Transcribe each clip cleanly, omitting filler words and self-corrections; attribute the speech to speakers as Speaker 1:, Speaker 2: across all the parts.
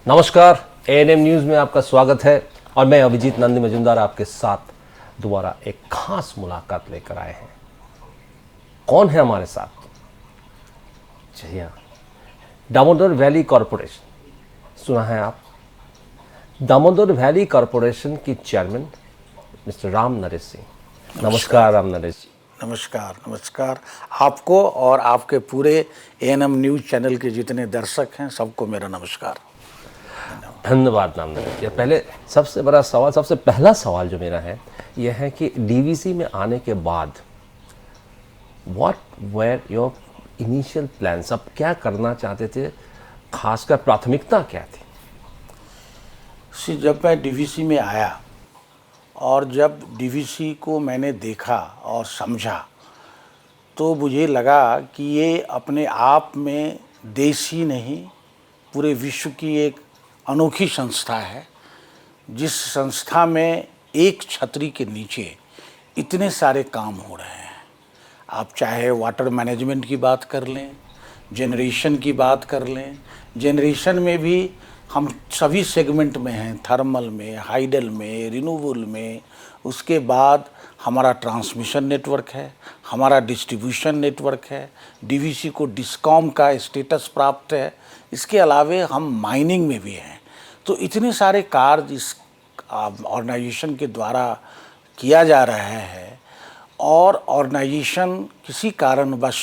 Speaker 1: नमस्कार, ANM news में आपका स्वागत है और मैं अभिजीत नंदी मजुमदार आपके साथ दोबारा एक खास मुलाकात लेकर आए हैं। कौन है हमारे साथ? जी हाँ, दामोदर वैली कॉरपोरेशन, सुना है आप? दामोदर वैली कॉरपोरेशन की चेयरमैन मिस्टर राम नरेश सिंह। नमस्कार राम नरेश जी।
Speaker 2: नमस्कार। नमस्कार आपको और आपके पूरे एएनएम न्यूज़ चैनल के जितने दर्शक हैं सबको मेरा नमस्कार।
Speaker 1: धन्यवाद राम नरेश जी। पहले सबसे पहला सवाल जो मेरा है यह है कि डीवीसी में आने के बाद what were your initial plans, अब क्या करना चाहते थे, खासकर प्राथमिकता क्या थी?
Speaker 2: जब मैं डीवीसी में आया और जब डीवीसी को मैंने देखा और समझा तो मुझे लगा कि ये अपने आप में देश ही नहीं पूरे विश्व की एक अनोखी संस्था है, जिस संस्था में एक छतरी के नीचे इतने सारे काम हो रहे हैं। आप चाहे वाटर मैनेजमेंट की बात कर लें, जनरेशन की बात कर लें, जनरेशन में भी हम सभी सेगमेंट में हैं, थर्मल में, हाइडल में, रिन्यूएबल में। उसके बाद हमारा ट्रांसमिशन नेटवर्क है, हमारा डिस्ट्रीब्यूशन नेटवर्क है, डीवीसी को डिस्कॉम का स्टेटस प्राप्त है। इसके अलावे हम माइनिंग में भी हैं। तो इतने सारे कार्य इस ऑर्गेनाइजेशन के द्वारा किया जा रहा है और ऑर्गेनाइजेशन किसी कारणवश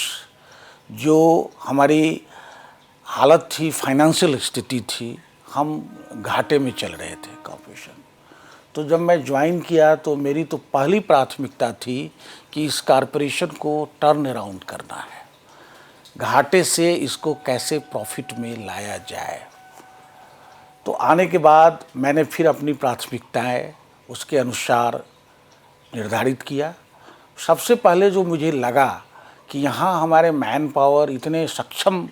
Speaker 2: जो हमारी हालत थी, फाइनेंशियल स्थिति थी, हम घाटे में चल रहे थे कॉर्पोरेशन। तो जब मैं ज्वाइन किया तो मेरी तो पहली प्राथमिकता थी कि इस कॉर्पोरेशन को टर्न अराउंड करना है, घाटे से इसको कैसे प्रॉफिट में लाया जाए। तो आने के बाद मैंने फिर अपनी प्राथमिकताएं उसके अनुसार निर्धारित किया। सबसे पहले जो मुझे लगा कि यहाँ हमारे मैन पावर इतने सक्षम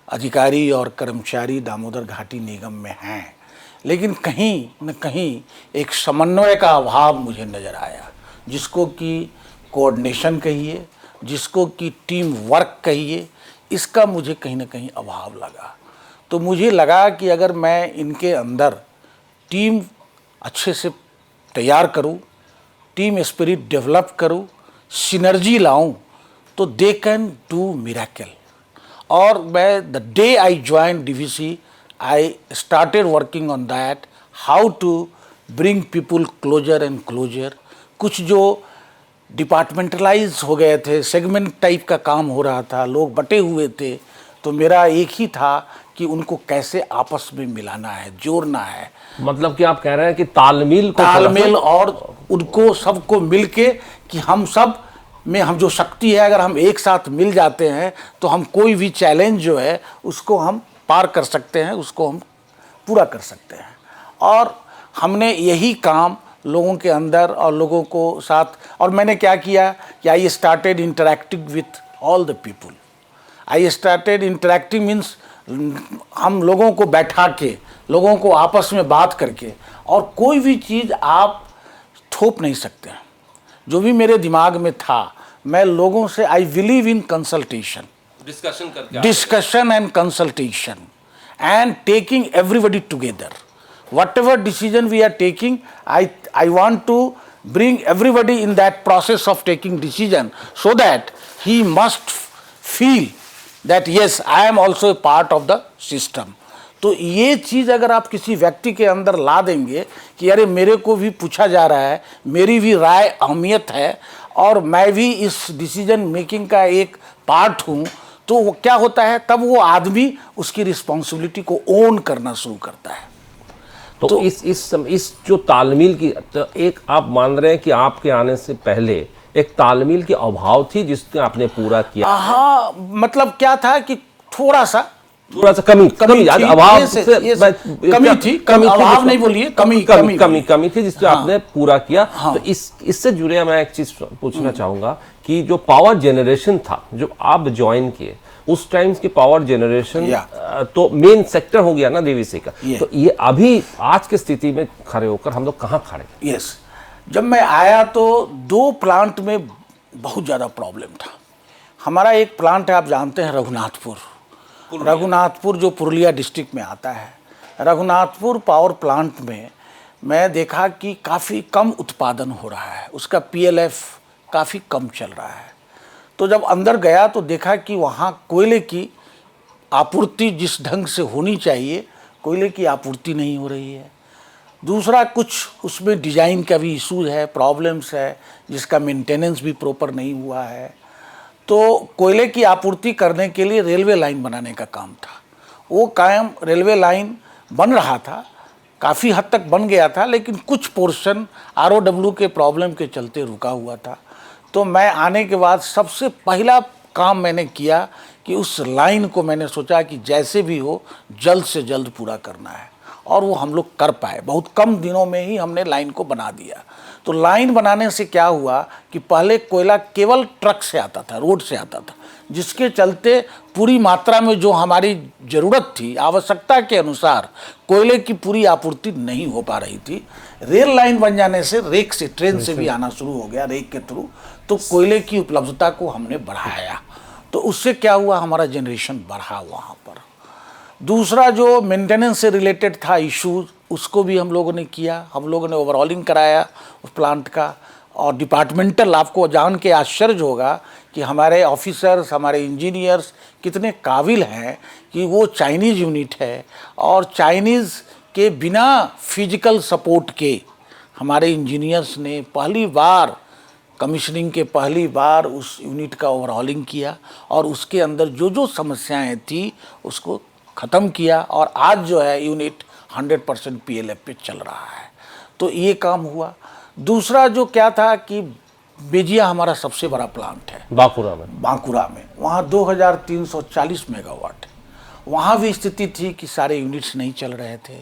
Speaker 2: अधिकारी और कर्मचारी दामोदर घाटी निगम में हैं, लेकिन कहीं न कहीं एक समन्वय का अभाव मुझे नज़र आया, जिसको कि कोऑर्डिनेशन कहिए, जिसको कि टीम वर्क कहिए, इसका मुझे कहीं ना कहीं अभाव लगा। तो मुझे लगा कि अगर मैं इनके अंदर टीम अच्छे से तैयार करूं, टीम स्पिरिट डेवलप करूं, सिनर्जी लाऊं, तो दे कैन डू मिरेकल। और मैं the day I join DVC I started working on that, how to bring people closer and closer. कुछ जो डिपार्टमेंटलाइज हो गए थे, सेगमेंट टाइप का काम हो रहा था, लोग बटे हुए थे, तो मेरा एक ही था कि उनको कैसे आपस में मिलाना है, जोड़ना है।
Speaker 1: मतलब कि आप कह रहे हैं कि तालमेल
Speaker 2: और उनको सबको मिलके कि हम सब में हम जो शक्ति है, अगर हम एक साथ मिल जाते हैं तो हम कोई भी चैलेंज जो है उसको हम पार कर सकते हैं, उसको हम पूरा कर सकते हैं। और हमने यही काम लोगों के अंदर और लोगों को साथ, और मैंने क्या किया कि I started interacting with all the people. I started interacting means हम लोगों को बैठा के, लोगों को आपस में बात करके, और कोई भी चीज़ आप थोप नहीं सकते हैं। जो भी मेरे दिमाग में था, मैं लोगों से, I believe in consultation, discussion and consultation and taking everybody together. whatever decision we are taking, I want to bring everybody in that process of taking decision, so that he must feel that yes, I am also a part of the system. तो ये चीज़ अगर आप किसी व्यक्ति के अंदर ला देंगे कि अरे मेरे को भी पूछा जा रहा है, मेरी भी राय अहमियत है और मैं भी इस डिसीजन मेकिंग का एक पार्ट हूँ, तो वो क्या होता है, तब वो आदमी उसकी रिस्पॉन्सिबिलिटी को ओन करना शुरू करता है।
Speaker 1: तो इस जो तालमेल की, तो एक आप मान रहे हैं कि आपके आने से पहले एक तालमेल की अभाव थी जिसने आपने पूरा किया?
Speaker 2: हाँ, मतलब क्या था कि थोड़ा सा
Speaker 1: कमी थी,
Speaker 2: अभाव कमी थी, अभाव नहीं बोलिए,
Speaker 1: कमी थी जिससे आपने पूरा किया। तो इससे जुड़े मैं एक चीज पूछना चाहूंगा कि जो पावर जनरेशन था, जो आप ज्वाइन किए, उस टाइम की पावर जनरेशन तो मेन सेक्टर हो गया ना डीवीसी का, तो ये अभी आज की स्थिति में खड़े होकर हम लोग कहाँ खड़े?
Speaker 2: यस, जब मैं आया तो 2 प्लांट में बहुत ज़्यादा प्रॉब्लम था। हमारा एक प्लांट है, आप जानते हैं, रघुनाथपुर जो पुरुलिया डिस्ट्रिक्ट में आता है। रघुनाथपुर पावर प्लांट में मैं देखा कि काफ़ी कम उत्पादन हो रहा है, उसका पीएलएफ काफ़ी कम चल रहा है। तो जब अंदर गया तो देखा कि वहाँ कोयले की आपूर्ति जिस ढंग से होनी चाहिए, कोयले की आपूर्ति नहीं हो रही है। दूसरा, कुछ उसमें डिज़ाइन का भी इशूज़ है, प्रॉब्लम्स है, जिसका मेंटेनेंस भी प्रॉपर नहीं हुआ है। तो कोयले की आपूर्ति करने के लिए रेलवे लाइन बनाने का काम था। वो कायम रेलवे लाइन बन रहा था, काफ़ी हद तक बन गया था, लेकिन कुछ पोर्शन आरओडब्ल्यू के प्रॉब्लम के चलते रुका हुआ था। तो मैं आने के बाद सबसे पहला काम मैंने किया कि उस लाइन को मैंने सोचा कि जैसे भी हो जल्द से जल्द पूरा करना है, और वो हम लोग कर पाए। बहुत कम दिनों में ही हमने लाइन को बना दिया। तो लाइन बनाने से क्या हुआ कि पहले कोयला केवल ट्रक से आता था, रोड से आता था, जिसके चलते पूरी मात्रा में जो हमारी ज़रूरत थी, आवश्यकता के अनुसार कोयले की पूरी आपूर्ति नहीं हो पा रही थी। रेल लाइन बन जाने से रेक से, ट्रेन से भी आना शुरू हो गया, रेक के थ्रू, तो कोयले की उपलब्धता को हमने बढ़ाया। तो उससे क्या हुआ, हमारा जनरेशन बढ़ा वहाँ पर। दूसरा, जो मेंटेनेंस से रिलेटेड था इश्यूज, उसको भी हम लोगों ने किया। हम लोगों ने ओवरऑलिंग कराया उस प्लांट का, और डिपार्टमेंटल, आपको जान के आश्चर्य होगा कि हमारे ऑफिसर्स, हमारे इंजीनियर्स कितने काबिल हैं कि वो चाइनीज़ यूनिट है, और चाइनीज़ के बिना फिजिकल सपोर्ट के हमारे इंजीनियर्स ने पहली बार कमीशनिंग के पहली बार उस यूनिट का ओवरऑलिंग किया, और उसके अंदर जो जो समस्याएं थी उसको ख़त्म किया, और आज जो है यूनिट 100% पीएलएफ पे चल रहा है। तो ये काम हुआ। दूसरा जो क्या था कि बेजिया हमारा सबसे बड़ा प्लांट है बांकुरा में, वहाँ 2340 मेगावाट है। वहाँ भी स्थिति थी कि सारे यूनिट्स नहीं चल रहे थे,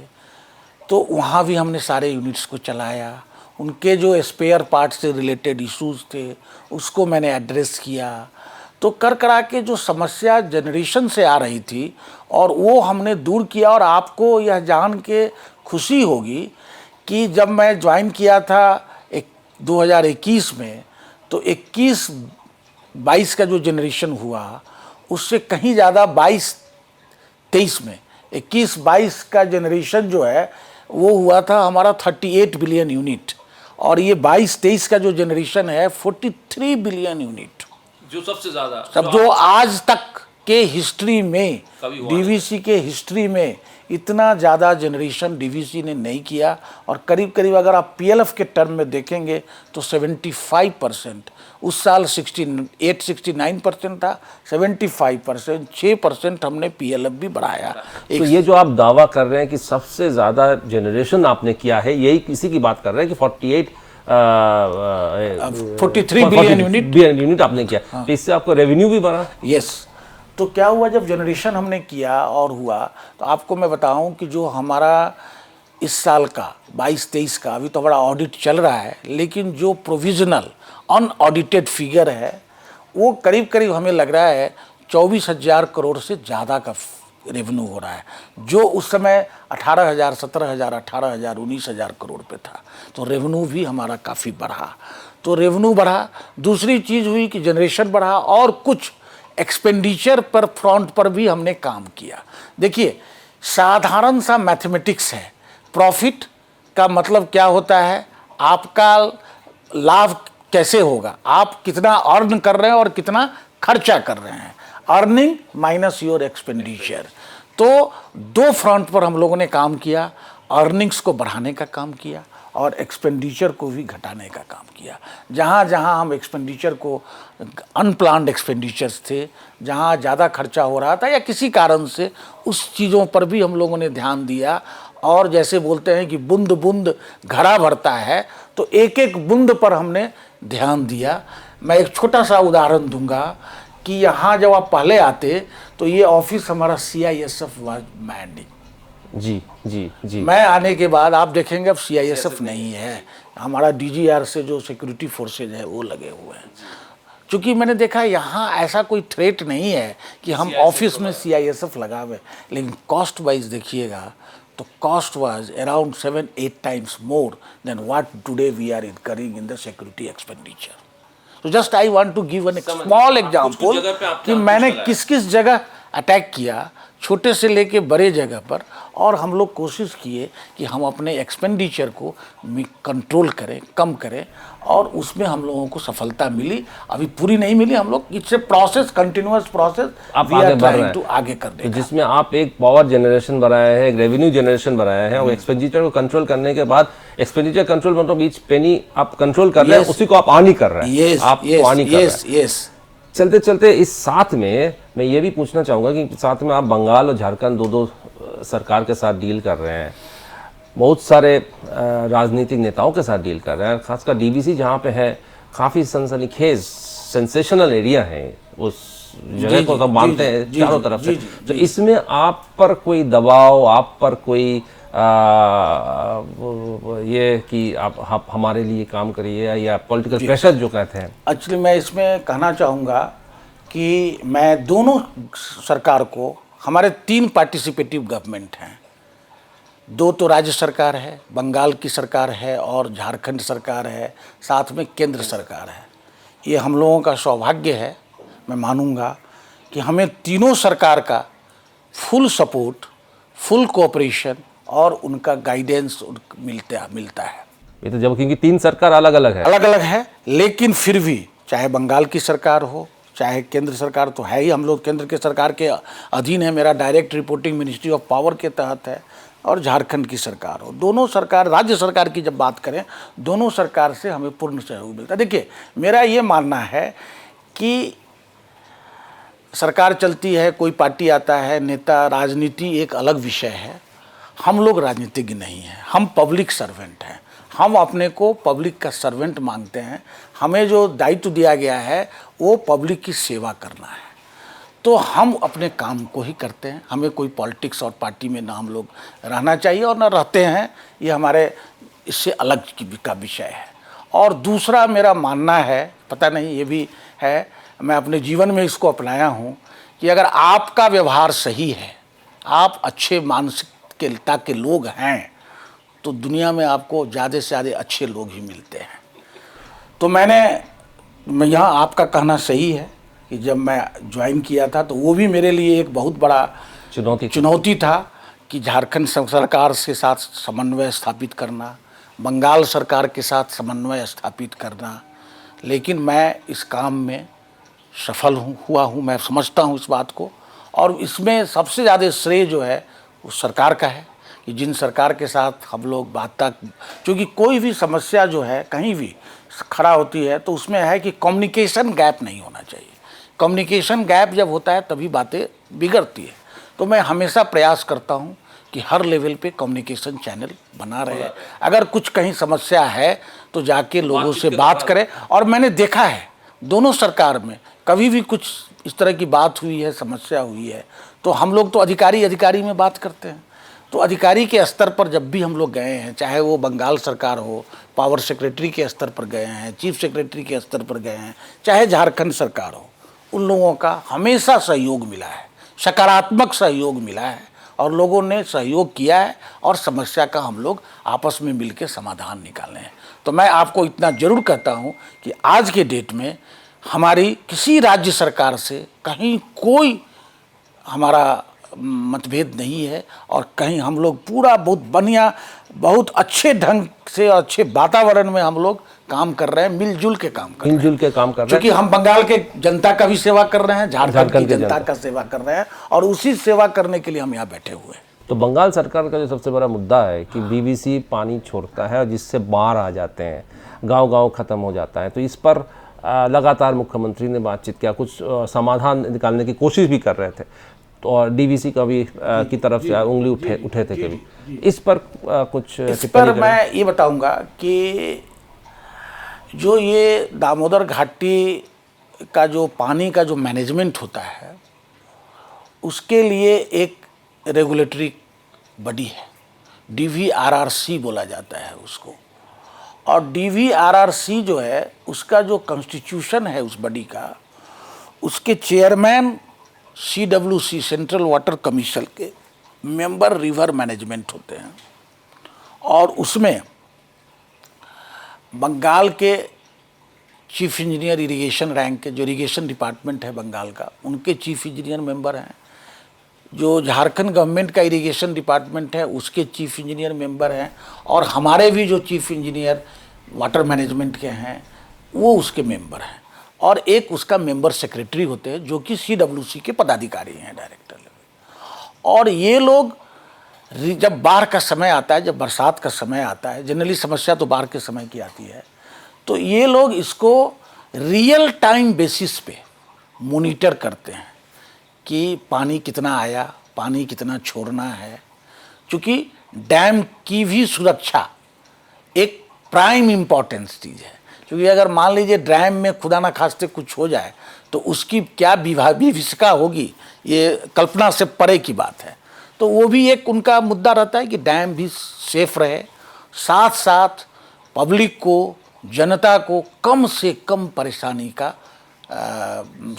Speaker 2: तो वहाँ भी हमने सारे यूनिट्स को चलाया। उनके जो स्पेयर पार्ट से रिलेटेड इश्यूज थे उसको मैंने एड्रेस किया। तो करा के जो समस्या जनरेशन से आ रही थी, और वो हमने दूर किया। और आपको यह जान के खुशी होगी कि जब मैं ज्वाइन किया था 2021 में, तो 21-22 का जो जनरेशन हुआ उससे कहीं ज़्यादा 22-23 में, 21-22 का जनरेशन जो है वो हुआ था हमारा 38 बिलियन यूनिट, और ये 22-23 का जो जनरेशन है 43 बिलियन यूनिट,
Speaker 3: जो सबसे ज़्यादा,
Speaker 2: जो आज तक के हिस्ट्री में, डीवीसी के हिस्ट्री में इतना ज़्यादा जनरेशन डीवीसी ने नहीं किया। और करीब करीब अगर आप पीएलएफ के टर्म में देखेंगे तो 75%, उस साल 68-69% था, 75%, 6% हमने पीएलएफ भी बढ़ाया।
Speaker 1: तो ये जो आप दावा कर रहे हैं कि सबसे ज़्यादा जनरेशन आपने किया है, यही किसी की बात कर रहे हैं कि
Speaker 2: 43 बिलियन
Speaker 1: यूनिट आपने किया। तो इससे आपको रेवेन्यू भी बढ़ा।
Speaker 2: यस। तो क्या हुआ, जब जनरेशन हमने किया और हुआ, तो आपको मैं बताऊं कि जो हमारा इस साल का 22-23 का अभी तो बड़ा ऑडिट चल रहा है, लेकिन जो प्रोविजनल अनऑडिटेड फिगर है वो करीब करीब हमें लग रहा है 24,000 करोड़ से ज़्यादा का रेवेन्यू हो रहा है, जो उस समय 18,000, 17,000, 18,000, 19,000 करोड़ पे था। तो रेवेन्यू भी हमारा काफ़ी बढ़ा। तो रेवेन्यू बढ़ा। दूसरी चीज़ हुई कि जनरेशन बढ़ा, और कुछ एक्सपेंडिचर पर फ्रंट पर भी हमने काम किया। देखिए, साधारण सा मैथमेटिक्स है। प्रॉफिट का मतलब क्या होता है, आपका लाभ कैसे होगा, आप कितना अर्न कर रहे हैं और कितना खर्चा कर रहे हैं, अर्निंग माइनस योर एक्सपेंडिचर। तो दो फ्रंट पर हम लोगों ने काम किया, अर्निंग्स को बढ़ाने का काम किया और एक्सपेंडिचर को भी घटाने का काम किया। जहाँ जहाँ हम एक्सपेंडिचर को, अनप्लान्ड एक्सपेंडिचर्स थे, जहाँ ज़्यादा खर्चा हो रहा था या किसी कारण से, उस चीज़ों पर भी हम लोगों ने ध्यान दिया। और जैसे बोलते हैं कि बूंद बूंद घड़ा भरता है, तो एक एक बूंद पर हमने ध्यान दिया। मैं एक छोटा सा उदाहरण दूंगा कि यहाँ जब आप पहले आते तो ये ऑफिस हमारा CISF वाज मैंडिंग।
Speaker 1: जी।
Speaker 2: मैं आने के बाद आप देखेंगे अब CISF नहीं है, हमारा DGR से जो सिक्योरिटी फोर्सेज है वो लगे हुए हैं। क्योंकि मैंने देखा यहाँ ऐसा कोई थ्रेट नहीं है कि हम ऑफिस में CISF लगा हुए, लेकिन कॉस्ट वाइज देखिएगा तो cost was around 7-8 times more than what today we are incurring in the security expenditure. तो just I want to give an small example कि मैंने किस किस जगह अटैक किया, छोटे से लेके बड़े जगह पर, और हम लोग कोशिश किए कि हम अपने एक्सपेंडिचर को कंट्रोल करें, कम करें, और उसमें हम लोगों को सफलता मिली। अभी पूरी नहीं मिली, हम लोग it's a process, continuous process,
Speaker 1: आप
Speaker 2: वी
Speaker 1: आगे
Speaker 2: आर
Speaker 1: बढ़ रहे
Speaker 2: ट्राइंग
Speaker 1: हैं।
Speaker 2: टू आगे करने
Speaker 1: तो
Speaker 2: का।
Speaker 1: जिसमें आप एक पावर जनरेशन बनाया है, एक रेवेन्यू जनरेशन बनाया है, और एक्सपेंडिचर को कंट्रोल करने के बाद एक्सपेंडिचर कंट्रोल मतलब ईच पेनी आप कंट्रोल कर रहे हैं,
Speaker 2: Yes.
Speaker 1: उसी को आप ऑन ही कर रहे हैं,
Speaker 2: यस
Speaker 1: आप
Speaker 2: यस
Speaker 1: ऑन ही कर रहे हैं।
Speaker 2: Yes yes.
Speaker 1: चलते चलते इस साथ में मैं ये भी पूछना चाहूँगा कि साथ में आप बंगाल और झारखंड दो सरकार के साथ डील कर रहे हैं, बहुत सारे राजनीतिक नेताओं के साथ डील कर रहे हैं, खासकर डीवीसी जहाँ पे है, काफ़ी सनसनीखेज सेंसेशनल एरिया है, उस जगह को सब मानते हैं चारों तरफ से। तो इसमें आप पर कोई दबाव, आप पर कोई ये कि आप हमारे लिए काम करिए, या पॉलिटिकल प्रेशर जो कहते हैं?
Speaker 2: एक्चुअली मैं इसमें कहना चाहूँगा कि मैं दोनों सरकार को, हमारे 3 पार्टिसिपेटिव गवर्नमेंट हैं, 2 तो राज्य सरकार है, बंगाल की सरकार है और झारखंड सरकार है, साथ में केंद्र सरकार है। ये हम लोगों का सौभाग्य है, मैं मानूंगा कि हमें तीनों सरकार का फुल सपोर्ट, फुल कोऑपरेशन और उनका गाइडेंस मिलता है।
Speaker 1: ये तो जब, क्योंकि 3 सरकार अलग अलग है,
Speaker 2: अलग अलग है, लेकिन फिर भी चाहे बंगाल की सरकार हो, चाहे केंद्र सरकार, तो है ही, हम लोग केंद्र के सरकार के अधीन है, मेरा direct reporting ministry of power के तहत है, और झारखंड की सरकार हो, दोनों सरकार, राज्य सरकार की जब बात करें, दोनों सरकार से हमें पूर्ण सहयोग मिलता है। देखिए, मेरा ये मानना है कि सरकार चलती है, कोई पार्टी आता है, नेता, राजनीति एक अलग विषय है, हम लोग राजनीतिज्ञ नहीं हैं, हम पब्लिक सर्वेंट हैं, हम अपने को पब्लिक का सर्वेंट मानते हैं, हमें जो दायित्व दिया गया है वो पब्लिक की सेवा करना है, तो हम अपने काम को ही करते हैं, हमें कोई पॉलिटिक्स और पार्टी में ना हम लोग रहना चाहिए और ना रहते हैं, ये हमारे इससे अलग का विषय है। और दूसरा मेरा मानना है, पता नहीं ये भी है, मैं अपने जीवन में इसको अपनाया हूँ, कि अगर आपका व्यवहार सही है, आप अच्छे मानसिकता के लोग हैं, तो दुनिया में आपको ज़्यादा से ज़्यादा अच्छे लोग ही मिलते हैं। तो मैं यहाँ आपका कहना सही है कि जब मैं ज्वाइन किया था तो वो भी मेरे लिए एक बहुत बड़ा चुनौती था कि झारखंड सरकार के साथ समन्वय स्थापित करना, बंगाल सरकार के साथ समन्वय स्थापित करना, लेकिन मैं इस काम में सफल हुआ हूँ, मैं समझता हूँ इस बात को। और इसमें सबसे ज़्यादा श्रेय जो है उस सरकार का है कि जिन सरकार के साथ हम लोग क्योंकि कोई भी समस्या जो है कहीं भी खड़ा होती है तो उसमें है कि कम्युनिकेशन गैप नहीं होना चाहिए। कम्युनिकेशन गैप जब होता है तभी बातें बिगड़ती है। तो मैं हमेशा प्रयास करता हूँ कि हर लेवल पे कम्युनिकेशन चैनल बना रहे, अगर कुछ कहीं समस्या है तो जाके लोगों से बात करें। और मैंने देखा है दोनों सरकार में कभी भी कुछ इस तरह की बात हुई है, समस्या हुई है, तो हम लोग तो अधिकारी में बात करते हैं। तो अधिकारी के स्तर पर जब भी हम लोग गए हैं, चाहे वो बंगाल सरकार हो, पावर सेक्रेटरी के स्तर पर गए हैं, चीफ सेक्रेटरी के स्तर पर गए हैं, चाहे झारखंड सरकार हो, उन लोगों का हमेशा सहयोग मिला है, सकारात्मक सहयोग मिला है और लोगों ने सहयोग किया है और समस्या का हम लोग आपस में मिलकर समाधान निकाले हैं। तो मैं आपको इतना ज़रूर कहता हूँ कि आज के डेट में हमारी किसी राज्य सरकार से कहीं कोई हमारा मतभेद नहीं है और कहीं हम लोग पूरा बहुत बढ़िया, बहुत अच्छे ढंग से, अच्छे वातावरण में हम लोग काम कर रहे हैं, मिलजुल के काम कर रहे हैं। क्योंकि हम बंगाल के जनता का भी सेवा कर रहे हैं, झारखंड की जनता का सेवा कर रहे हैं और उसी सेवा करने के लिए हम यहाँ बैठे हुए हैं।
Speaker 1: तो बंगाल सरकार का जो सबसे बड़ा मुद्दा है कि बीवीसी पानी छोड़ता है और जिससे बाढ़ आ जाते हैं, गांव खत्म हो जाता है। तो इस पर लगातार मुख्यमंत्री ने बातचीत किया, कुछ समाधान निकालने की कोशिश भी कर रहे थे, तो और डीवीसी का भी की तरफ से उंगली उठे थे कभी। इस पर कुछ
Speaker 2: इस पर मैं ये बताऊंगा कि जो ये दामोदर घाटी का जो पानी का जो मैनेजमेंट होता है, उसके लिए एक रेगुलेटरी बॉडी है, DVRRC बोला जाता है उसको। और DVRRC जो है उसका जो कॉन्स्टिट्यूशन है उस बॉडी का, उसके chairman CWC central water commission के मेंबर रिवर मैनेजमेंट होते हैं और उसमें बंगाल के चीफ इंजीनियर इरिगेशन रैंक के, जो इरिगेशन डिपार्टमेंट है बंगाल का, उनके चीफ इंजीनियर मेंबर हैं, जो झारखंड गवर्नमेंट का इरिगेशन डिपार्टमेंट है उसके चीफ इंजीनियर मेंबर हैं, और हमारे भी जो चीफ इंजीनियर वाटर मैनेजमेंट के हैं वो उसके मेंबर हैं, और एक उसका मेंबर सेक्रेटरी होते हैं जो कि CWC के पदाधिकारी हैं, डायरेक्टर लेवल। और ये लोग जब बाढ़ का समय आता है, जब बरसात का समय आता है, जनरली समस्या तो बाढ़ के समय की आती है, तो ये लोग इसको रियल टाइम बेसिस पे मॉनिटर करते हैं कि पानी कितना आया, पानी कितना छोड़ना है, क्योंकि डैम की भी सुरक्षा एक प्राइम इम्पॉर्टेंस चीज़ है। क्योंकि अगर मान लीजिए डैम में खुदा ना खास्ते कुछ हो जाए तो उसकी क्या विभीषिका होगी, ये कल्पना से परे की बात है। तो वो भी एक उनका मुद्दा रहता है कि डैम भी सेफ रहे, साथ साथ पब्लिक को, जनता को कम से कम परेशानी का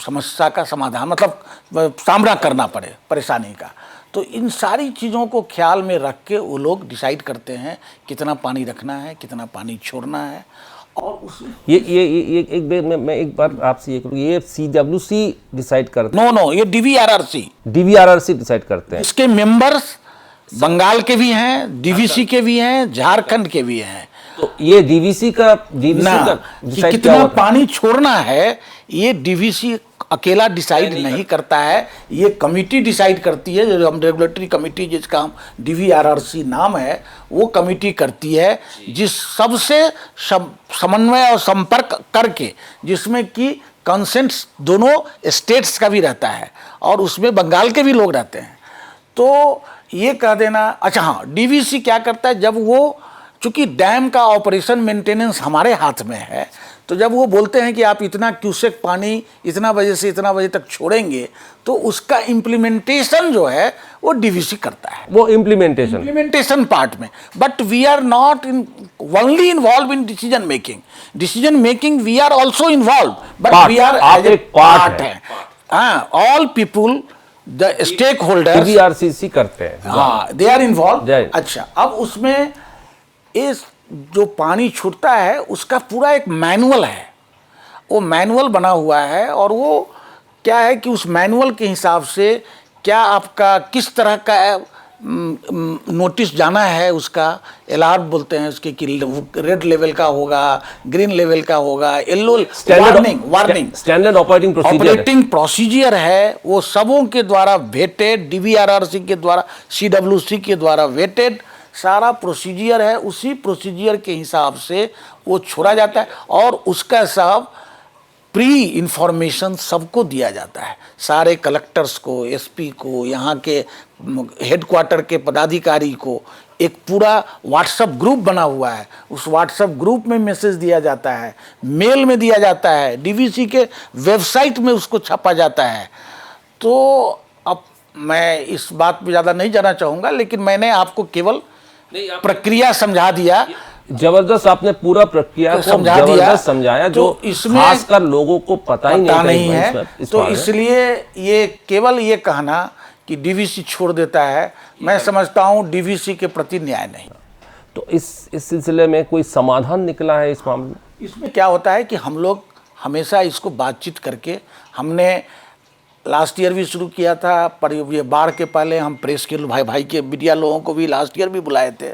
Speaker 2: समस्या का समाधान, मतलब सामना करना पड़े परेशानी का। तो इन सारी चीज़ों को ख्याल में रख के वो लोग डिसाइड करते हैं कितना पानी रखना है, कितना पानी छोड़ना है। और उस
Speaker 1: ये मैं एक बार आपसे ये करूँ, ये CWC डिसाइड करते हैं?
Speaker 2: नो, ये
Speaker 1: DVRRC डिसाइड करते हैं।
Speaker 2: इसके मेंबर्स बंगाल के भी हैं, DVC के भी हैं, झारखंड के भी हैं।
Speaker 1: तो ये DVC का
Speaker 2: कि
Speaker 1: डिसाइड
Speaker 2: कितना पानी छोड़ना है ये DVC अकेला डिसाइड नहीं करता है, ये कमिटी डिसाइड करती है, जो हम रेगुलेटरी कमिटी जिसका हम DVRRC नाम है वो कमिटी करती है, जिस सबसे समन्वय और संपर्क करके, जिसमें कि कंसेंट दोनों स्टेट्स का भी रहता है और उसमें बंगाल के भी लोग रहते हैं। तो ये कह देना, अच्छा हाँ, DVC क्या करता है, जब वो, चूँकि डैम का ऑपरेशन मेंटेनेंस हमारे हाथ में है, तो जब वो बोलते हैं कि आप इतना क्यूसेक पानी इतना बजे से इतना बजे तक छोड़ेंगे, तो उसका इम्प्लीमेंटेशन जो है वो DVC करता है,
Speaker 1: वो इम्प्लीमेंटेशन
Speaker 2: पार्ट में। But we are not only involve in decision making we are also involve, but we are
Speaker 1: एक पार्ट है।
Speaker 2: हाँ, all people the stakeholders
Speaker 1: DVRCC करते हैं,
Speaker 2: हाँ, दे आर इन्वॉल्व। अच्छा, अब उसमें इस जो पानी छूटता है उसका पूरा एक मैनुअल है, वो मैनुअल बना हुआ है, और वो क्या है कि उस मैनुअल के हिसाब से क्या आपका किस तरह का नोटिस जाना है, उसका अलार्म बोलते हैं उसके, कि रेड लेवल का होगा, ग्रीन लेवल का होगा, yellow warning,
Speaker 1: standard operating
Speaker 2: procedure है, वो सबों के द्वारा वेटेड, DVRRC के द्वारा, CWC के द्वारा वेटेड सारा प्रोसीजर है। उसी प्रोसीजर के हिसाब से वो छोड़ा जाता है और उसका सब प्री इंफॉर्मेशन सबको दिया जाता है, सारे कलेक्टर्स को, SP को, यहाँ के हेडक्वार्टर के पदाधिकारी को। एक पूरा व्हाट्सएप ग्रुप बना हुआ है, उस व्हाट्सएप ग्रुप में मैसेज दिया जाता है, मेल में दिया जाता है, DVC के वेबसाइट में उसको छापा जाता है। तो अब मैं इस बात पे ज़्यादा नहीं जाना चाहूँगा, लेकिन मैंने आपको केवल प्रक्रिया समझा दिया,
Speaker 1: जबरदस्त आपने पूरा प्रक्रिया को समझाया, जो इसमें खासकर लोगों को पता ही नहीं
Speaker 2: है। तो इसलिए ये केवल ये कहना कि DVC छोड़ देता है, मैं समझता हूँ DVC के प्रति न्याय नहीं।
Speaker 1: तो इस सिलसिले में कोई समाधान निकला है इस मामले में?
Speaker 2: इसमें क्या होता है कि हम लोग हमेशा इसको बातचीत करके, हमने लास्ट ईयर भी शुरू किया था, पर ये बाढ़ के पहले हम प्रेस के भाई के मीडिया लोगों को भी लास्ट ईयर भी बुलाए थे,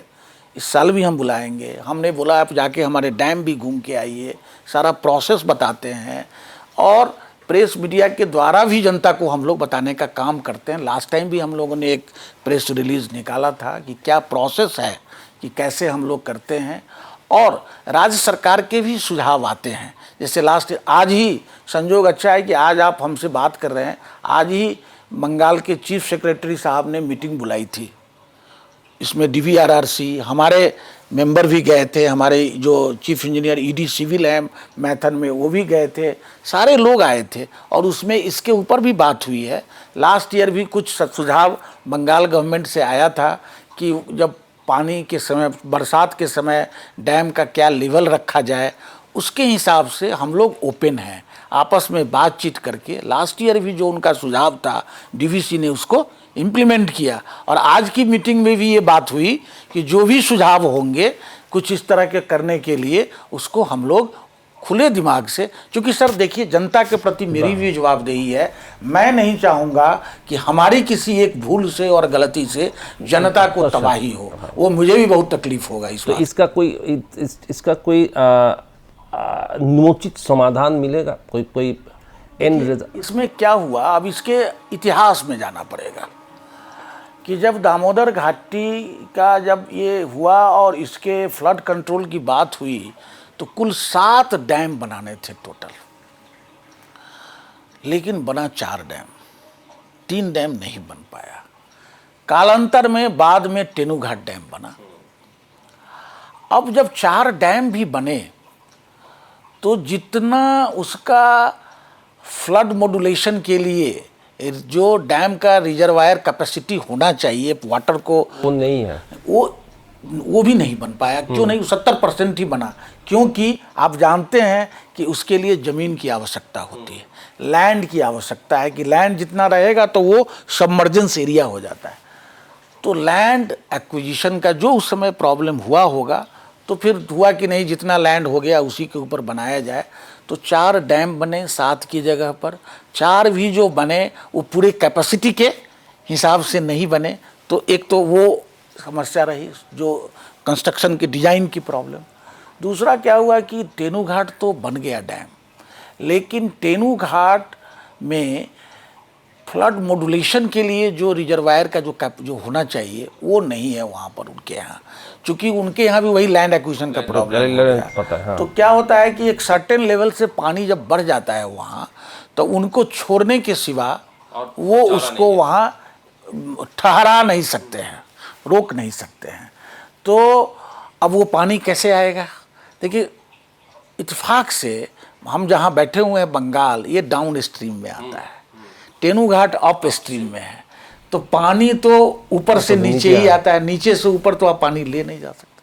Speaker 2: इस साल भी हम बुलाएंगे। हमने बोला आप जाके हमारे डैम भी घूम के आइए, सारा प्रोसेस बताते हैं, और प्रेस मीडिया के द्वारा भी जनता को हम लोग बताने का काम करते हैं। लास्ट टाइम भी हम लोगों ने एक प्रेस रिलीज़ निकाला था कि क्या प्रोसेस है, कि कैसे हम लोग करते हैं, और राज्य सरकार के भी सुझाव आते हैं। जैसे आज ही संजोग अच्छा है कि आज आप हमसे बात कर रहे हैं, आज ही बंगाल के चीफ सेक्रेटरी साहब ने मीटिंग बुलाई थी, इसमें DVRRC हमारे मेंबर भी गए थे, हमारे जो चीफ इंजीनियर ED सिविल है मैथन में वो भी गए थे, सारे लोग आए थे, और उसमें इसके ऊपर भी बात हुई है। लास्ट ईयर भी कुछ सुझाव बंगाल गवर्नमेंट से आया था कि जब पानी के समय, बरसात के समय डैम का क्या लेवल रखा जाए, उसके हिसाब से हम लोग ओपन हैं, आपस में बातचीत करके। लास्ट ईयर भी जो उनका सुझाव था DVC ने उसको इम्प्लीमेंट किया, और आज की मीटिंग में भी ये बात हुई कि जो भी सुझाव होंगे कुछ इस तरह के करने के लिए, उसको हम लोग खुले दिमाग से, क्योंकि सर देखिए जनता के प्रति मेरी भी जवाबदेही है। मैं नहीं चाहूँगा कि हमारी किसी एक भूल से और गलती से जनता को तबाही हो, वो मुझे भी बहुत तकलीफ होगा इस
Speaker 1: तो
Speaker 2: बात।
Speaker 1: इसका कोई नियोजित समाधान मिलेगा, कोई एंड रिजल्ट?
Speaker 2: इसमें क्या हुआ, अब इसके इतिहास में जाना पड़ेगा कि जब दामोदर घाटी का जब ये हुआ और इसके फ्लड कंट्रोल की बात हुई तो कुल 7 डैम बनाने थे टोटल, लेकिन बना 4 डैम, 3 डैम नहीं बन पाया। कालांतर में बाद में तेनूघाट डैम बना। अब जब 4 डैम भी बने तो जितना उसका फ्लड मॉड्यूलेशन के लिए जो डैम का रिजर्वायर कैपेसिटी होना चाहिए वाटर को,
Speaker 1: वो नहीं है,
Speaker 2: वो भी नहीं बन पाया। क्यों नहीं? 70% ही बना, क्योंकि आप जानते हैं कि उसके लिए ज़मीन की आवश्यकता होती है, लैंड की आवश्यकता है कि लैंड जितना रहेगा तो वो सबमर्जेंस एरिया हो जाता है। तो लैंड एक्विजिशन का जो उस समय प्रॉब्लम हुआ होगा, तो फिर हुआ कि नहीं जितना लैंड हो गया उसी के ऊपर बनाया जाए। तो 4 डैम बने 7 की जगह पर। 4 भी जो बने वो पूरे कैपेसिटी के हिसाब से नहीं बने, तो एक तो वो समस्या रही जो कंस्ट्रक्शन के डिज़ाइन की प्रॉब्लम। दूसरा क्या हुआ कि तेनूघाट तो बन गया डैम, लेकिन तेनूघाट में फ्लड मॉड्यूलेशन के लिए जो रिजर्वायर का जो होना चाहिए वो नहीं है वहाँ पर उनके यहाँ, चूँकि उनके यहाँ भी वही लैंड एक्विजिशन का प्रॉब्लम हो गया।
Speaker 1: हाँ।
Speaker 2: तो क्या होता है कि एक सर्टेन लेवल से पानी जब बढ़ जाता है वहाँ, तो उनको छोड़ने के सिवा वो उसको वहाँ ठहरा नहीं सकते हैं, रोक नहीं सकते हैं। तो अब वो पानी कैसे आएगा? देखिए इत्तेफाक से हम जहाँ बैठे हुए हैं बंगाल, ये डाउन स्ट्रीम में आता है, तेनूघाट अप स्ट्रीम में है। तो पानी तो ऊपर से नीचे ही आता है, नीचे से ऊपर तो आप पानी ले नहीं जा सकते,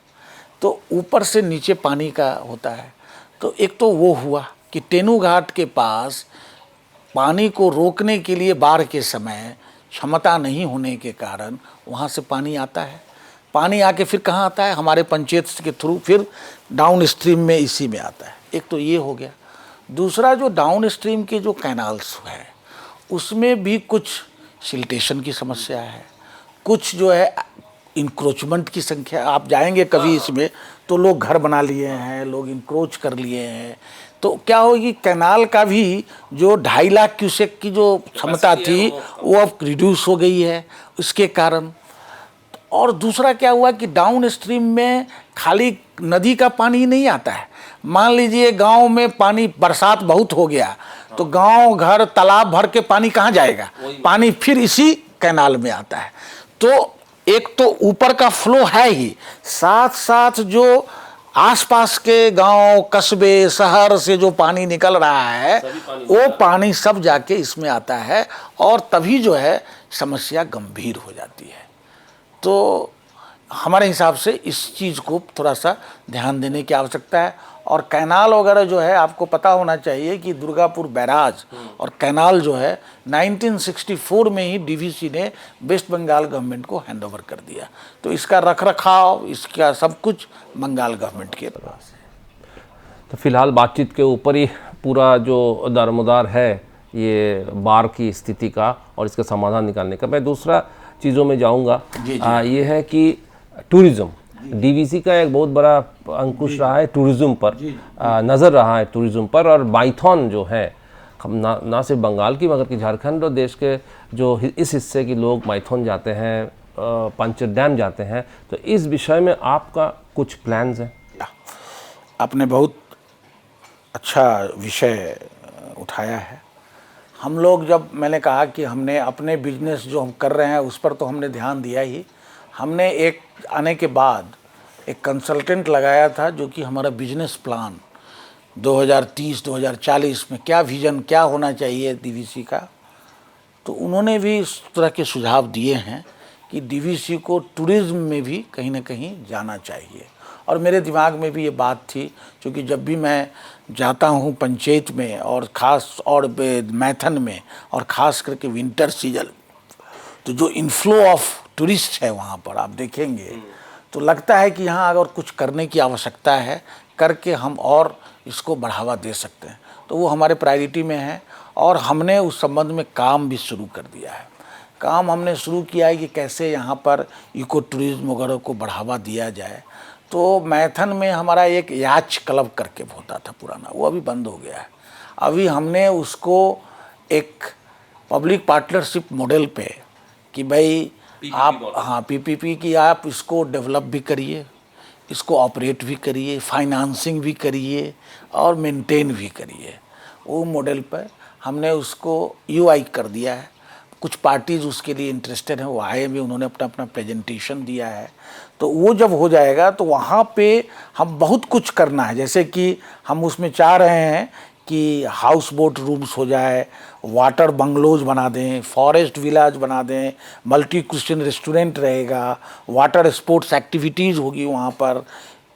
Speaker 2: तो ऊपर से नीचे पानी का होता है। तो एक तो वो हुआ कि तेनूघाट के पास पानी को रोकने के लिए बाढ़ के समय क्षमता नहीं होने के कारण वहाँ से पानी आता है। पानी आके फिर कहाँ आता है? हमारे पंचायत के थ्रू फिर डाउन स्ट्रीम में इसी में आता है। एक तो ये हो गया। दूसरा जो डाउन स्ट्रीम के जो कैनाल्स है उसमें भी कुछ सिल्टेशन की समस्या है, कुछ जो है इंक्रोचमेंट की संख्या। आप जाएंगे कभी इसमें तो लोग घर बना लिए हैं, लोग इंक्रोच कर लिए हैं। तो क्या होगी, कैनाल का भी जो 2.5 लाख क्यूसेक की जो क्षमता थी वो अब रिड्यूस हो गई है इसके कारण। और दूसरा क्या हुआ कि डाउन स्ट्रीम में खाली नदी का पानी नहीं आता है। मान लीजिए गांव में पानी बरसात बहुत हो गया तो गांव घर तालाब भर के पानी कहाँ जाएगा? पानी फिर इसी कैनाल में आता है। तो एक तो ऊपर का फ्लो है ही, साथ साथ जो आसपास के गांव कस्बे शहर से जो पानी निकल रहा है वो पानी सब जाके इसमें आता है, और तभी जो है समस्या गंभीर हो जाती है। तो हमारे हिसाब से इस चीज़ को थोड़ा सा ध्यान देने की आवश्यकता है। और कैनाल वगैरह जो है आपको पता होना चाहिए कि दुर्गापुर बैराज और कैनाल जो है 1964 में ही डीवीसी ने वेस्ट बंगाल गवर्नमेंट को हैंडओवर कर दिया। तो इसका रखरखाव, इसका सब कुछ बंगाल गवर्नमेंट के पास है।
Speaker 1: तो फिलहाल बातचीत के ऊपर ही पूरा जो दारोमदार है ये बाढ़ की स्थिति का और इसका समाधान निकालने का। मैं दूसरा चीज़ों में जाऊंगा। ये है कि टूरिज़्म, डीवीसी का एक बहुत बड़ा अंकुश रहा है टूरिज़्म पर, नज़र रहा है टूरिज़्म पर। और माइथॉन जो है ना सिर्फ बंगाल की मगर कि झारखंड और देश के जो इस हिस्से के लोग माइथॉन जाते हैं, पंचर डैम जाते हैं। तो इस विषय में आपका कुछ प्लान्स हैं?
Speaker 2: आपने बहुत अच्छा विषय उठाया है। हम लोग जब मैंने कहा कि हमने अपने बिजनेस जो हम कर रहे हैं उस पर तो हमने ध्यान दिया ही। हमने एक आने के बाद एक कंसल्टेंट लगाया था जो कि हमारा बिजनेस प्लान 2030-2040 में क्या विज़न क्या होना चाहिए डीवीसी का, तो उन्होंने भी इस तरह के सुझाव दिए हैं कि डीवीसी को टूरिज़्म में भी कहीं ना कहीं जाना चाहिए। और मेरे दिमाग में भी ये बात थी, क्योंकि जब भी मैं जाता हूँ पंचायत में और ख़ास और मैथन में और ख़ास करके विंटर सीजन, तो जो इनफ्लो ऑफ टूरिस्ट है वहाँ पर आप देखेंगे तो लगता है कि यहाँ अगर कुछ करने की आवश्यकता है। करके हम और इसको बढ़ावा दे सकते हैं। तो वो हमारे प्रायोरिटी में है और हमने उस संबंध में काम भी शुरू कर दिया है। काम हमने शुरू किया है कि कैसे यहाँ पर इको टूरिज्म वगैरह को बढ़ावा दिया जाए। तो मैथन में हमारा एक याच क्लब करके होता था पुराना, वो अभी बंद हो गया है। अभी हमने उसको एक पब्लिक पार्टनरशिप मॉडल पे कि भाई आप हाँ पीपीपी की आप इसको डेवलप भी करिए, इसको ऑपरेट भी करिए, फाइनेंसिंग भी करिए और मेंटेन भी करिए। वो मॉडल पर हमने उसको यूआई कर दिया है। कुछ पार्टीज़ उसके लिए इंटरेस्टेड हैं, वो आए भी, उन्होंने अपना अपना प्रेजेंटेशन दिया है। तो वो जब हो जाएगा तो वहाँ पे हम बहुत कुछ करना है। जैसे कि हम उसमें चाह रहे हैं कि हाउस बोट रूम्स हो जाए, वाटर बंगलोज बना दें, फॉरेस्ट विलाज बना दें, मल्टी क्वेश्चन रेस्टोरेंट रहेगा, वाटर स्पोर्ट्स एक्टिविटीज़ होगी वहाँ पर।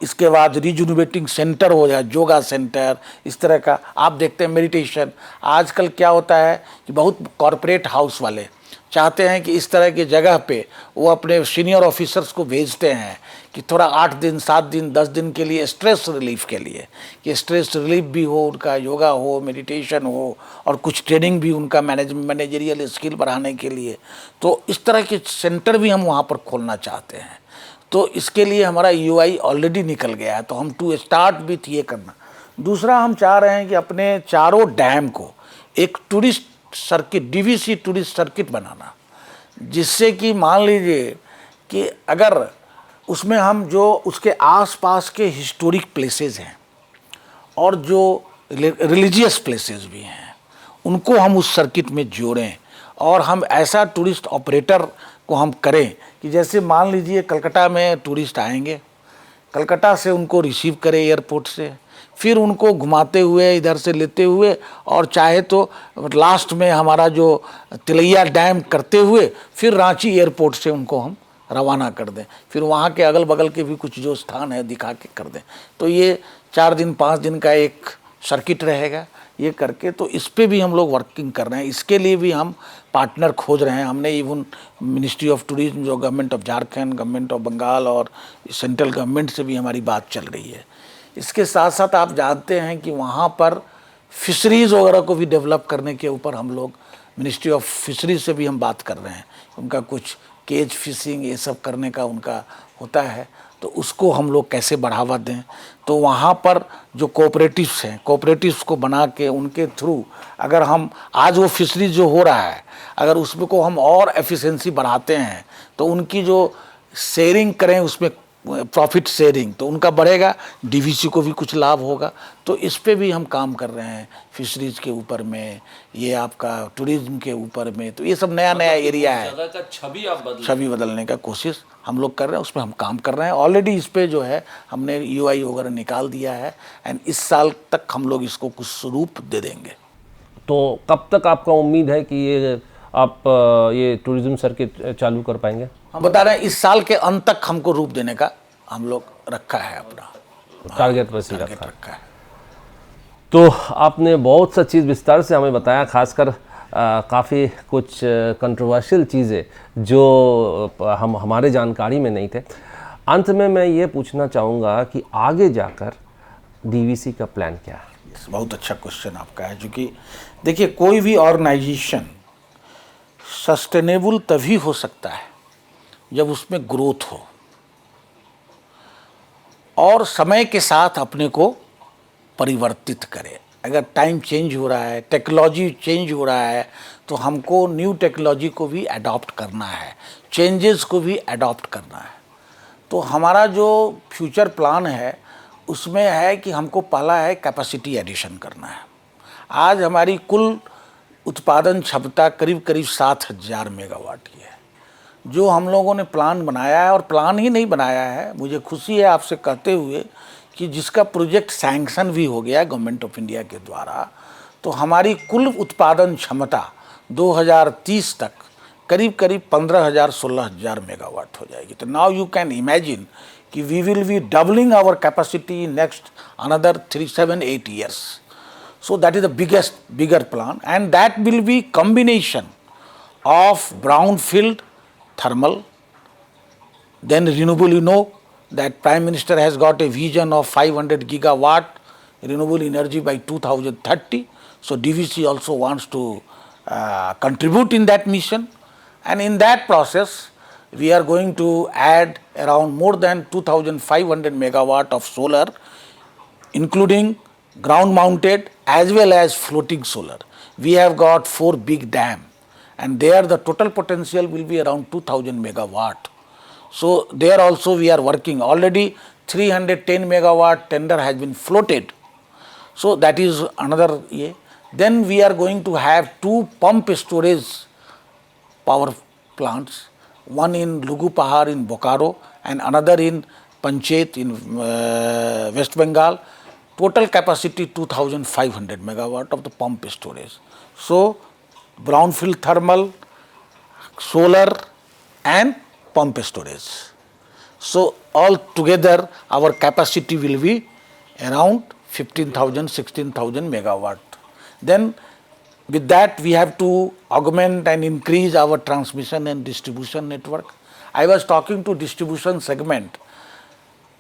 Speaker 2: इसके बाद रिजुनवेटिंग सेंटर हो जाए, योगा सेंटर, इस तरह का। आप देखते हैं मेडिटेशन, आजकल क्या होता है कि बहुत कॉरपोरेट हाउस वाले चाहते हैं कि इस तरह की जगह पे वो अपने सीनियर ऑफिसर्स को भेजते हैं कि थोड़ा 8 दिन 7 दिन 10 दिन के लिए स्ट्रेस रिलीफ के लिए, कि स्ट्रेस रिलीफ भी हो उनका, योगा हो, मेडिटेशन हो और कुछ ट्रेनिंग भी उनका मैनेजरियल स्किल बढ़ाने के लिए। तो इस तरह के सेंटर भी हम वहाँ पर खोलना चाहते हैं। तो इसके लिए हमारा यूआई ऑलरेडी निकल गया है, तो हम टू स्टार्ट विथ ये करना। दूसरा हम चाह रहे हैं कि अपने चारों डैम को एक tourist circuit, DVC tourist circuit बनाना, जिससे कि मान लीजिए कि अगर उसमें हम जो उसके आसपास के हिस्टोरिक प्लेसेस हैं और जो रिलीजियस प्लेसेस भी हैं उनको हम उस सर्किट में जोड़ें और हम ऐसा टूरिस्ट ऑपरेटर को हम करें कि जैसे मान लीजिए कलकत्ता में टूरिस्ट आएंगे, कलकत्ता से उनको रिसीव करें एयरपोर्ट से, फिर उनको घुमाते हुए इधर से लेते हुए और चाहे तो लास्ट में हमारा जो तिलैया डैम करते हुए फिर रांची एयरपोर्ट से उनको हम रवाना कर दें, फिर वहाँ के अगल बगल के भी कुछ जो स्थान है दिखा के कर दें। तो ये 4 दिन 5 दिन का एक सर्किट रहेगा ये करके। तो इस पे भी हम लोग वर्किंग कर रहे हैं, इसके लिए भी हम पार्टनर खोज रहे हैं। हमने इवन मिनिस्ट्री ऑफ टूरिज्म, जो government of Jharkhand, government of Bengal और सेंट्रल गवर्नमेंट से भी हमारी बात चल रही है। इसके साथ साथ आप जानते हैं कि वहाँ पर फिशरीज़ वगैरह को भी डेवलप करने के ऊपर हम लोग मिनिस्ट्री ऑफ फिशरीज से भी हम बात कर रहे हैं। उनका कुछ केज फिशिंग ये सब करने का उनका होता है, तो उसको हम लोग कैसे बढ़ावा दें। तो वहाँ पर जो कोऑपरेटिव्स हैं, कोऑपरेटिव्स को बना के उनके थ्रू अगर हम आज वो फिशरीज जो हो रहा है अगर उसमें को हम और एफिशिएंसी बढ़ाते हैं तो उनकी जो शेयरिंग करें उसमें प्रॉफिट शेयरिंग तो उनका बढ़ेगा, डीवीसी को भी कुछ लाभ होगा। तो इस पे भी हम काम कर रहे हैं, फिशरीज के ऊपर में, ये आपका टूरिज्म के ऊपर में। तो ये सब नया नया एरिया है,
Speaker 3: जगह का
Speaker 2: छवि बदलने का कोशिश हम लोग कर रहे हैं, उसमें हम काम कर रहे हैं। ऑलरेडी इस पे जो है हमने यूआई वगैरह निकाल दिया है एंड इस साल तक हम लोग इसको कुछ स्वरूप दे देंगे।
Speaker 1: तो कब तक आपका उम्मीद है कि ये आप ये टूरिज्म सर्किट चालू कर पाएंगे?
Speaker 2: हम बता रहे हैं इस साल के अंत तक हमको रूप देने का हम लोग रखा है, अपना
Speaker 1: टारगेट बस ही रखा
Speaker 2: है।
Speaker 1: तो आपने बहुत सा चीज़ विस्तार से हमें बताया, खासकर काफ़ी कुछ कंट्रोवर्शियल चीज़ें जो हमारे जानकारी में नहीं थे। अंत में मैं ये पूछना चाहूँगा कि आगे जाकर डीवीसी का प्लान क्या है?
Speaker 2: बहुत अच्छा क्वेश्चन आपका है, क्योंकि देखिए कोई भी ऑर्गेनाइजेशन सस्टेनेबल तभी हो सकता है जब उसमें ग्रोथ हो और समय के साथ अपने को परिवर्तित करे। अगर टाइम चेंज हो रहा है, टेक्नोलॉजी चेंज हो रहा है, तो हमको न्यू टेक्नोलॉजी को भी अडॉप्ट करना है, चेंजेस को भी अडॉप्ट करना है। तो हमारा जो फ्यूचर प्लान है उसमें है कि हमको पहला है कैपेसिटी एडिशन करना है। आज हमारी कुल उत्पादन क्षमता करीब करीब 7,000 मेगावाट की है। जो हम लोगों ने प्लान बनाया है, और प्लान ही नहीं बनाया है, मुझे खुशी है आपसे कहते हुए कि जिसका प्रोजेक्ट सैंक्शन भी हो गया गवर्नमेंट ऑफ इंडिया के द्वारा, तो हमारी कुल उत्पादन क्षमता 2030 तक करीब करीब 15,000-16,000 मेगावाट हो जाएगी। तो नाउ यू कैन इमेजिन कि we will be doubling our capacity next another 3-7-8 years. So that is the bigger plan, and that will be combination of brownfield thermal, then renewable, that Prime Minister has got a vision of 500 gigawatt renewable energy by 2030. So DVC also wants to contribute in that mission, and in that process we are going to add around more than 2500 megawatt of solar, including ground mounted as well as floating solar. We have got 4 big dam, and there the total potential will be around 2000 megawatt. So there also we are working. Already 310 megawatt tender has been floated. So that is another year. Then we are going to have 2 pump storage power plants, one in Lugu Pahar in Bokaro and another in Panchet in West Bengal. Total capacity 2500 megawatt of the pump storage. So brownfield thermal, solar and pump storage. So all together our capacity will be around 15,000 16,000 megawatt. Then with that we have to augment and increase our transmission and distribution network. I was talking to distribution segment.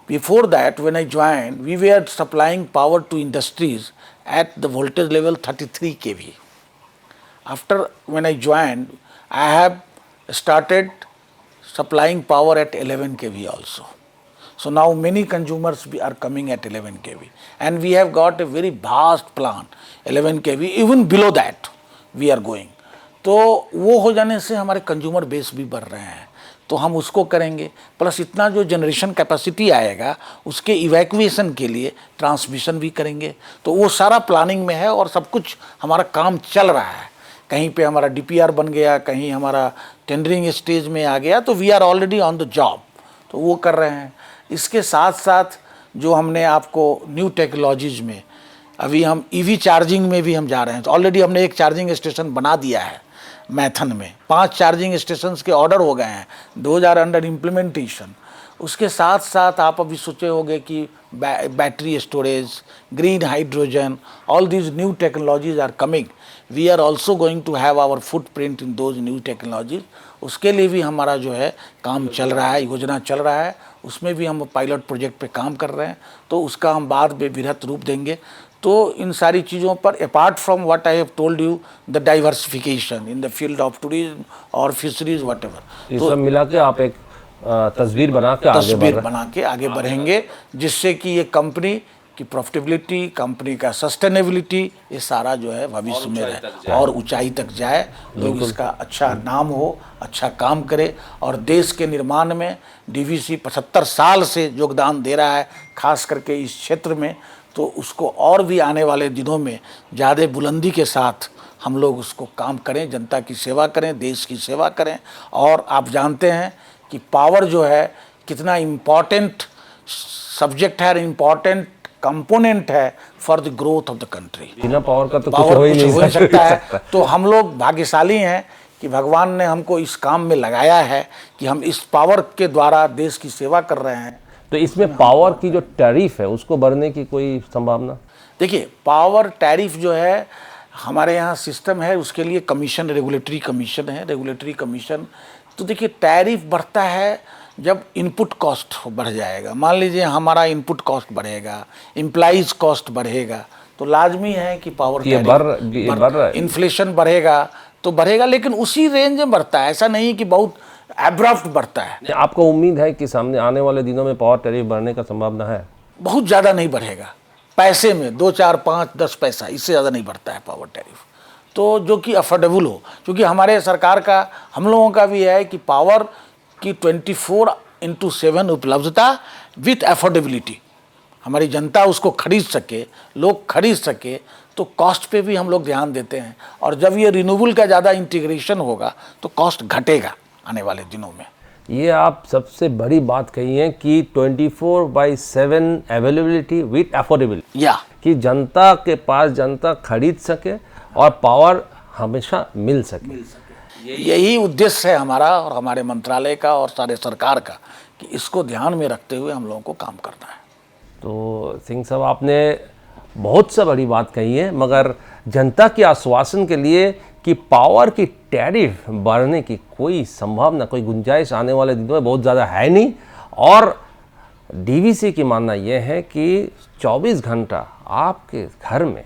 Speaker 2: Before that, when I joined, we were supplying power to industries at the voltage level 33 kV. After when I joined, I have started supplying power at 11 kV also. So now many consumers are coming at 11 kV, and we have got a very vast plant 11 kV. Even below that we are going. तो वो हो जाने से हमारे consumer base भी बढ़ रहे हैं, तो हम उसको करेंगे। प्लस इतना जो जनरेशन कैपेसिटी आएगा उसके इवैक्यूएशन के लिए ट्रांसमिशन भी करेंगे। तो वो सारा प्लानिंग में है और सब कुछ हमारा काम चल रहा है। कहीं पे हमारा डीपीआर बन गया, कहीं हमारा टेंडरिंग स्टेज में आ गया, तो we are already on the job, तो वो कर रहे हैं। इसके साथ साथ जो हमने आपको न्यू टेक्नोलॉजीज़ में अभी हम ईवी चार्जिंग में भी हम जा रहे हैं। तो ऑलरेडी हमने एक चार्जिंग स्टेशन बना दिया है मैथन में, 5 चार्जिंग स्टेशंस के ऑर्डर हो गए हैं, 2000 अंडर इम्प्लीमेंटेशन। उसके साथ साथ आप अभी सोचे होंगे कि battery storage, green hydrogen, all these new technologies are coming. We are also going to have our footprint in those new technologies. उसके लिए भी हमारा जो है काम चल रहा है, योजना चल रहा है, उसमें भी हम पायलट प्रोजेक्ट पे काम कर रहे हैं, तो उसका हम बाद में वृहत रूप देंगे। तो इन सारी चीज़ों पर apart from what I have told you, the diversification in the field of tourism और फिशरीज वट एवर,
Speaker 1: ये सब मिला के आप एक तस्वीर बना के
Speaker 2: आगे बढ़ेंगे, जिससे कि ये कंपनी की प्रॉफिटेबिलिटी, कंपनी का सस्टेनेबिलिटी, ये सारा जो है भविष्य में रहे और ऊंचाई तक जाए, लोग इसका अच्छा नाम हो, अच्छा काम करे। और देश के निर्माण में डीवीसी 75 साल से योगदान दे रहा है, खास करके इस क्षेत्र में, तो उसको और भी आने वाले दिनों में ज़्यादा बुलंदी के साथ हम लोग उसको काम करें, जनता की सेवा करें, देश की सेवा करें। और आप जानते हैं कि पावर जो है कितना इम्पॉर्टेंट सब्जेक्ट है, इम्पॉर्टेंट कंपोनेंट है for the growth of the country.
Speaker 1: बिना पावर का तो कुछ हो ही नहीं
Speaker 2: सकता है। तो हम लोग भाग्यशाली हैं कि भगवान ने हमको इस काम में लगाया है कि हम इस पावर के द्वारा देश की सेवा कर रहे हैं।
Speaker 1: तो इसमें पावर की जो टैरिफ है उसको बढ़ने की कोई संभावना?
Speaker 2: देखिए, पावर टैरिफ जो है हमारे यहाँ सिस्टम है, उसके लिए कमीशन, रेगुलेटरी कमीशन है, रेगुलेटरी कमीशन। तो देखिए, टैरिफ बढ़ता है जब इनपुट कॉस्ट बढ़ जाएगा। मान लीजिए हमारा इनपुट कॉस्ट बढ़ेगा, एम्प्लॉइज कॉस्ट बढ़ेगा, तो लाजमी है कि पावर टैरिफ, इन्फ्लेशन बढ़ेगा तो बढ़ेगा, लेकिन उसी रेंज में बढ़ता है, ऐसा नहीं कि बहुत एब्रप्ट बढ़ता है।
Speaker 1: आपको उम्मीद है कि सामने आने वाले दिनों में पावर टैरिफ बढ़ने का संभावना है?
Speaker 2: बहुत ज़्यादा नहीं बढ़ेगा, पैसे में 2, 4, 5, 10 पैसा, इससे ज़्यादा नहीं बढ़ता है पावर टैरिफ। तो जो कि अफोर्डेबल हो, क्योंकि हमारे सरकार का, हम लोगों का भी है कि पावर की 24/7 उपलब्धता विथ अफोर्डेबिलिटी, हमारी जनता उसको खरीद सके, लोग खरीद सके, तो कॉस्ट पे भी हम लोग ध्यान देते हैं। और जब ये रिन्यूएबल का ज़्यादा इंटीग्रेशन होगा तो कॉस्ट घटेगा आने वाले दिनों में।
Speaker 1: ये आप सबसे बड़ी बात कही है कि 24/7 अवेलेबिलिटी विथ अफोर्डेबिलिटी,
Speaker 2: या
Speaker 1: कि जनता के पास जनता खरीद सके और पावर हमेशा मिल सके।
Speaker 2: यही उद्देश्य है हमारा और हमारे मंत्रालय का और सारे सरकार का, कि इसको ध्यान में रखते हुए हम लोगों को काम करना है।
Speaker 1: तो सिंह साहब, आपने बहुत सा बड़ी बात कही है, मगर जनता के आश्वासन के लिए कि पावर की टैरिफ बढ़ने की कोई संभावना, कोई गुंजाइश आने वाले दिनों में बहुत ज़्यादा है नहीं। और डीवीसी की मानना यह है कि 24 घंटा आपके घर में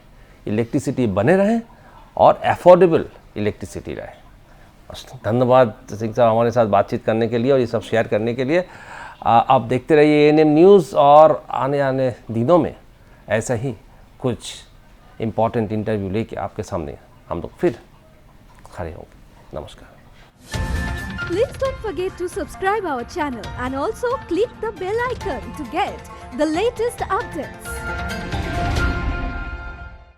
Speaker 1: इलेक्ट्रिसिटी बने रहे और अफोर्डेबल इलेक्ट्रिसिटी रहे। धन्यवाद सिंह साहब हमारे साथ बातचीत करने के लिए और ये सब शेयर करने के लिए। आप देखते रहिए एएनएम न्यूज़ और आने आने दिनों में ऐसा ही कुछ इम्पॉर्टेंट इंटरव्यू लेके आपके सामने हम लोग फिर खड़े होंगे। नमस्कार।
Speaker 3: Please don't forget to subscribe our channel and also click the bell icon to get the latest updates.